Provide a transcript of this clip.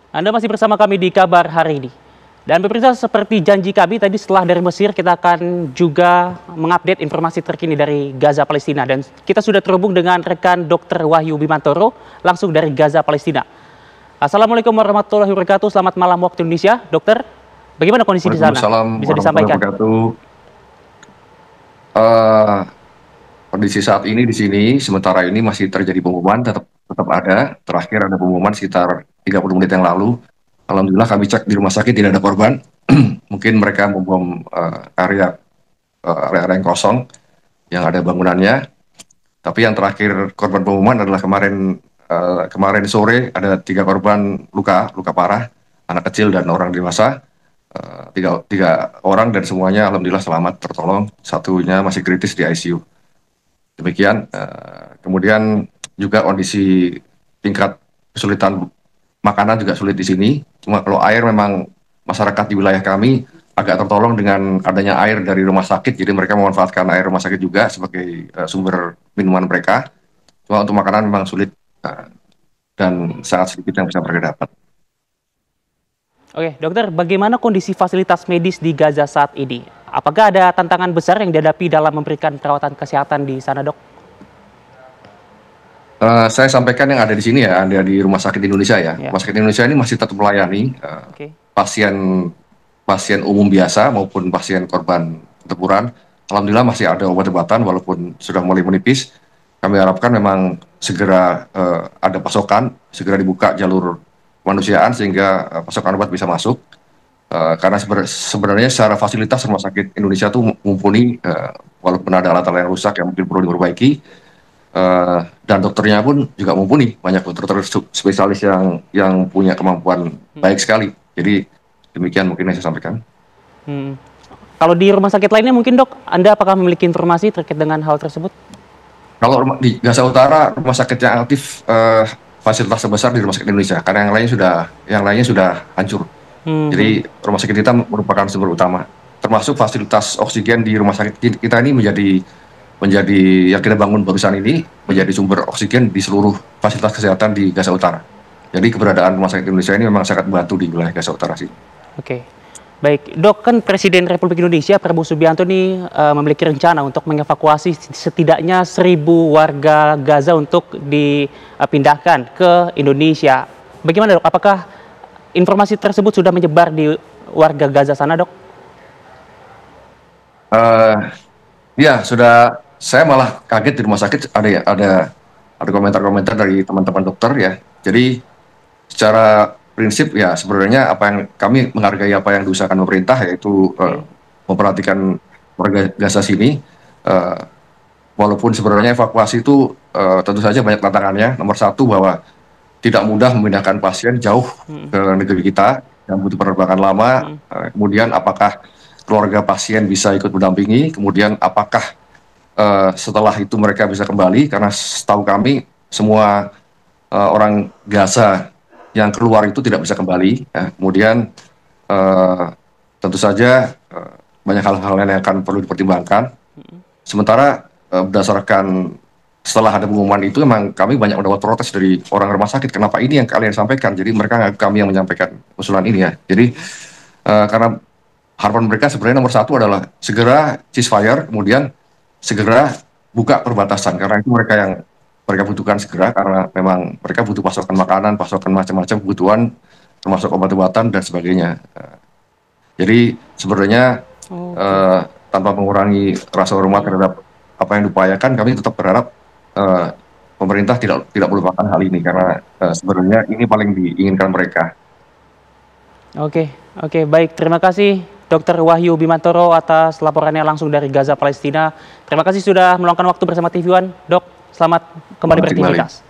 Anda masih bersama kami di kabar hari ini. Dan pemirsa, seperti janji kami tadi setelah dari Mesir, kita akan juga mengupdate informasi terkini dari Gaza, Palestina. Dan kita sudah terhubung dengan rekan Dr. Wahyu Bimantoro langsung dari Gaza, Palestina. Assalamualaikum warahmatullahi wabarakatuh. Selamat malam waktu Indonesia. Dokter, bagaimana kondisi di sana? Waalaikumsalam Bisa warahmatullahi disampaikan? wabarakatuh. Eh, Kondisi saat ini di sini sementara ini masih terjadi pengumuman, tetap tetap ada. Terakhir ada pengumuman sekitar 30 menit yang lalu. Alhamdulillah kami cek di rumah sakit tidak ada korban. Mungkin mereka membom area-area yang kosong yang ada bangunannya. Tapi yang terakhir korban pengumuman adalah kemarin sore ada 3 korban luka parah, anak kecil dan orang dewasa. Tiga orang dan semuanya alhamdulillah selamat tertolong. Satunya masih kritis di ICU. Demikian. Kemudian juga kondisi tingkat kesulitan makanan juga sulit di sini. Cuma kalau air memang masyarakat di wilayah kami agak tertolong dengan adanya air dari rumah sakit. Jadi mereka memanfaatkan air rumah sakit juga sebagai sumber minuman mereka. Cuma untuk makanan memang sulit dan sangat sedikit yang bisa mereka dapat. Oke, dokter, bagaimana kondisi fasilitas medis di Gaza saat ini? Apakah ada tantangan besar yang dihadapi dalam memberikan perawatan kesehatan di sana, dok? Saya sampaikan yang ada di sini ya, ada di Rumah Sakit Indonesia ya. Ya, Rumah Sakit Indonesia ini masih tetap melayani oke. pasien pasien umum biasa maupun pasien korban pertempuran. Alhamdulillah masih ada obat-obatan walaupun sudah mulai menipis. Kami harapkan memang segera ada pasokan, segera dibuka jalur kemanusiaan sehingga pasokan obat bisa masuk. Karena sebenarnya secara fasilitas Rumah Sakit Indonesia itu mumpuni, walaupun ada alat-alat yang rusak yang mungkin perlu diperbaiki. Dan dokternya pun juga mumpuni, banyak dokter spesialis yang punya kemampuan baik sekali. Jadi demikian mungkin yang saya sampaikan. Hmm. Kalau di rumah sakit lainnya mungkin, dok, Anda apakah memiliki informasi terkait dengan hal tersebut? Kalau di Gaza Utara rumah sakit yang aktif, fasilitas terbesar di Rumah Sakit Indonesia karena yang lainnya sudah hancur. Hmm. Jadi rumah sakit kita merupakan sumber utama, termasuk fasilitas oksigen di rumah sakit kita ini menjadi yang kita bangun barusan ini menjadi sumber oksigen di seluruh fasilitas kesehatan di Gaza Utara. Jadi keberadaan Rumah Sakit Indonesia ini memang sangat membantu di wilayah Gaza Utara sih. Oke. Baik, dok, kan Presiden Republik Indonesia Prabowo Subianto ini memiliki rencana untuk mengevakuasi setidaknya 1.000 warga Gaza untuk dipindahkan ke Indonesia. Bagaimana, dok? Apakah informasi tersebut sudah menyebar di warga Gaza sana, dok? Eh, Ya sudah, saya malah kaget di rumah sakit ada komentar-komentar dari teman-teman dokter ya. Jadi secara prinsip ya sebenarnya apa yang kami menghargai apa yang diusahakan pemerintah yaitu Oke. memperhatikan warga Gaza sini. eh, Walaupun sebenarnya evakuasi itu tentu saja banyak tantangannya. Nomor satu bahwa tidak mudah memindahkan pasien jauh Hmm. ke negeri kita yang butuh penerbangan lama. Hmm. Kemudian apakah keluarga pasien bisa ikut mendampingi? Kemudian apakah setelah itu mereka bisa kembali? Karena setahu kami semua orang Gaza yang keluar itu tidak bisa kembali. Ya. Kemudian eh, tentu saja banyak hal-hal lain yang akan perlu dipertimbangkan. Sementara berdasarkan setelah ada pengumuman itu, memang kami banyak mendapat protes dari orang rumah sakit. Kenapa ini yang kalian sampaikan? Jadi mereka ngaku kami yang menyampaikan usulan ini ya. Jadi karena harapan mereka sebenarnya nomor satu adalah segera ceasefire, kemudian segera buka perbatasan. Karena itu mereka butuhkan segera karena memang mereka butuh pasokan makanan, pasokan macam-macam kebutuhan, termasuk obat-obatan dan sebagainya. Jadi sebenarnya Oke. eh, tanpa mengurangi rasa hormat Hmm. terhadap apa yang diupayakan, kami tetap berharap eh, pemerintah tidak melupakan hal ini karena sebenarnya ini paling diinginkan mereka. Oke, oke, baik. Terima kasih Dr. Wahyu Bimantoro atas laporannya langsung dari Gaza, Palestina. Terima kasih sudah meluangkan waktu bersama TV One, Dok. Selamat kembali Terima kasih kembali. beraktivitas.